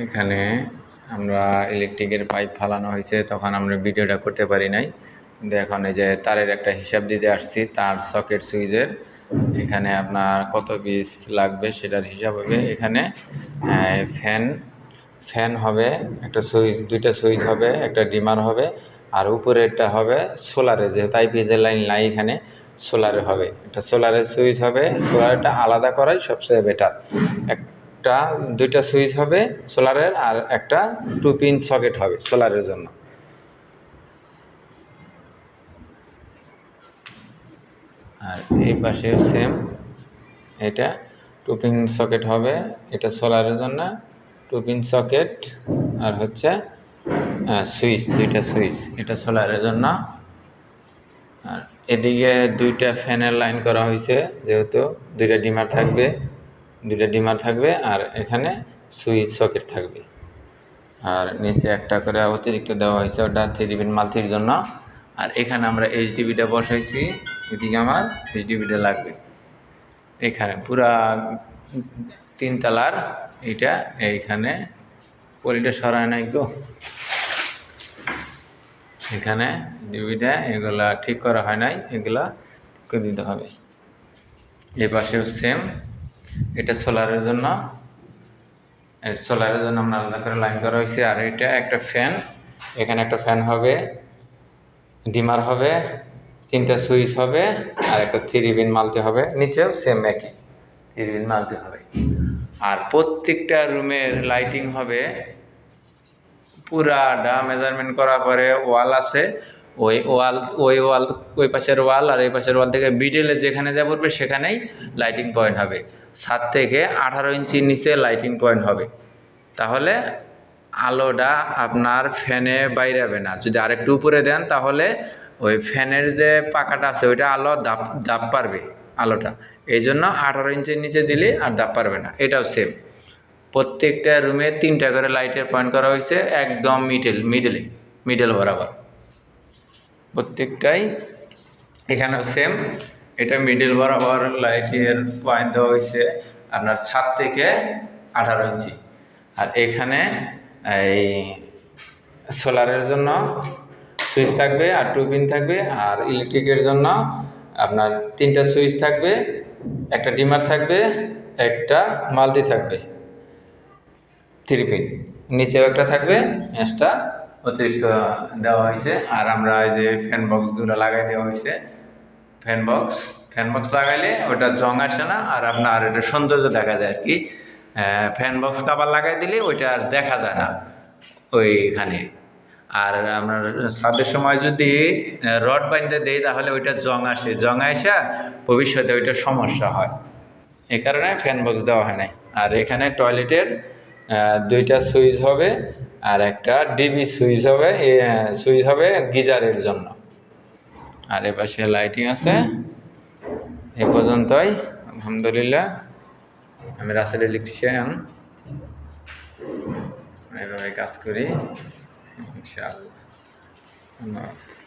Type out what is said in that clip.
এখানে আমরা ইলেকট্রিকের পাইপ ফালানো হয়েছে, তখন আমরা ভিডিওটা করতে পারি নাই, কিন্তু এখন এই যে তারের একটা হিসাব দিতে আসছি, তার সকেট সুইচের এখানে আপনার কত পিস লাগবে সেটার হিসাব হবে। এখানে ফ্যান হবে, একটা সুইচ, দুইটা সুইচ হবে, একটা ডিমার হবে, আর উপরে একটা হবে সোলারে, যেহেতু আইপিএসের লাইন নাই এখানে সোলারে হবে, একটা সোলারের সুইচ হবে। সোলারটা আলাদা করাই সবচেয়ে বেটার। একটা দুইটা সুইচ হবে সোলারের, আর একটা 2 পিন সকেট হবে সোলারের জন্য। আর এই পাশে সেম, এটা 2 পিন সকেট হবে, এটা সোলারের জন্য 2 পিন সকেট, আর হচ্ছে সুইচ, দুইটা সুইচ, এটা সোলারের জন্য। আর এদিকে দুইটা ফ্যানের লাইন করা হয়েছে, যেহেতু দুইটা ডিমার থাকবে, আর এখানে সুইচ সকেট থাকবে। আর নিচে একটা করে অতিরিক্ত দেওয়া হয়েছে, ওটা 3 পিন মাল্টির জন্য। আর এখানে আমরা এইচডিবিটা বসাইছি, এদিকে আমার এইচডিবিটা লাগবে। এখানে পুরা 3 তলার এইটা, এইখানে পলিটা সরায় নাই গো, এখানে ডিবিটা এগুলা ঠিক করা হয় নাই, এগুলা করে দিতে হবে। এই পাশেও সেম, এটা সোলারের জন্য আমরা আলাদা করে লাইন করা হয়েছে। আর এটা একটা ফ্যান, এখানে একটা ফ্যান হবে, ডিমার হবে, 3টা সুইচ হবে, আর একটা 3 পিন মালতে হবে। নিচেও সেম একই 3 পিন মালতে হবে। আর প্রত্যেকটা রুমের লাইটিং হবে পুরাটা মেজারমেন্ট করার পরে ওয়াল আছে, ওই পাশের ওয়াল আর এই পাশের ওয়াল থেকে মিডলে যেখানে যা পড়বে সেখানেই লাইটিং পয়েন্ট হবে। 7 থেকে 18 ইঞ্চির নিচে লাইটিং পয়েন্ট হবে, তাহলে আলোটা আপনার ফ্যানে বাইরাবে না। যদি আরেকটু উপরে দেন তাহলে ওই ফ্যানের যে পাখাটা আছে ওইটা আলো দাপ পারবে আলোটা, এই জন্য 18 ইঞ্চির নিচে দিলে আর দাপ পারবে না। এটাও সেম, প্রত্যেকটা রুমে 3টা করে লাইটের পয়েন্ট করা হয়েছে, একদম মিডল বরাবর প্রত্যেকটাই। এখানেও সেম, এটা মিডল বরাবর লাইটের পয়েন্ট দেওয়া হয়েছে আপনার 7 থেকে 18 ইঞ্চি। আর এখানে এই সোলারের জন্য সুইচ থাকবে আর 2 পিন থাকবে, আর ইলেকট্রিকের জন্য আপনার 3টা সুইচ থাকবে, একটা ডিমার থাকবে, একটা মাল্টি থাকবে 3 পিন, নিচেও একটা থাকবে, এক্সট্রা অতিরিক্ত দেওয়া হয়েছে। আর আমরা এই যে ফ্যান বক্সগুলো লাগাই দেওয়া হয়েছে, ফ্যান বক্স লাগাইলে ওটা জং আসে না, আর আপনার এটা সৌন্দর্য দেখা যায় আর কি। ফ্যান বক্স কাভার লাগাই দিলে ওইটা আর দেখা যায় না ওইখানে। আর আপনার ছাদের সময় যদি রড বাঁধতে দেয় তাহলে ওইটা জং আসা ভবিষ্যতে ওইটা সমস্যা হয়, এই কারণে ফ্যান বক্স দেওয়া হয় নাই। আর এখানে টয়লেটের 2টা সুইচ হবে, আর একটা ডিবি সুইচ হবে গিজারের জন্য। আর এপাশে লাইটিং আছে। এ পর্যন্তই, আলহামদুলিল্লাহ। আমি রাসেল ইলেকট্রিশিয়ান, এভাবে কাজ করি ইনশাআল্লাহ। ধন্যবাদ।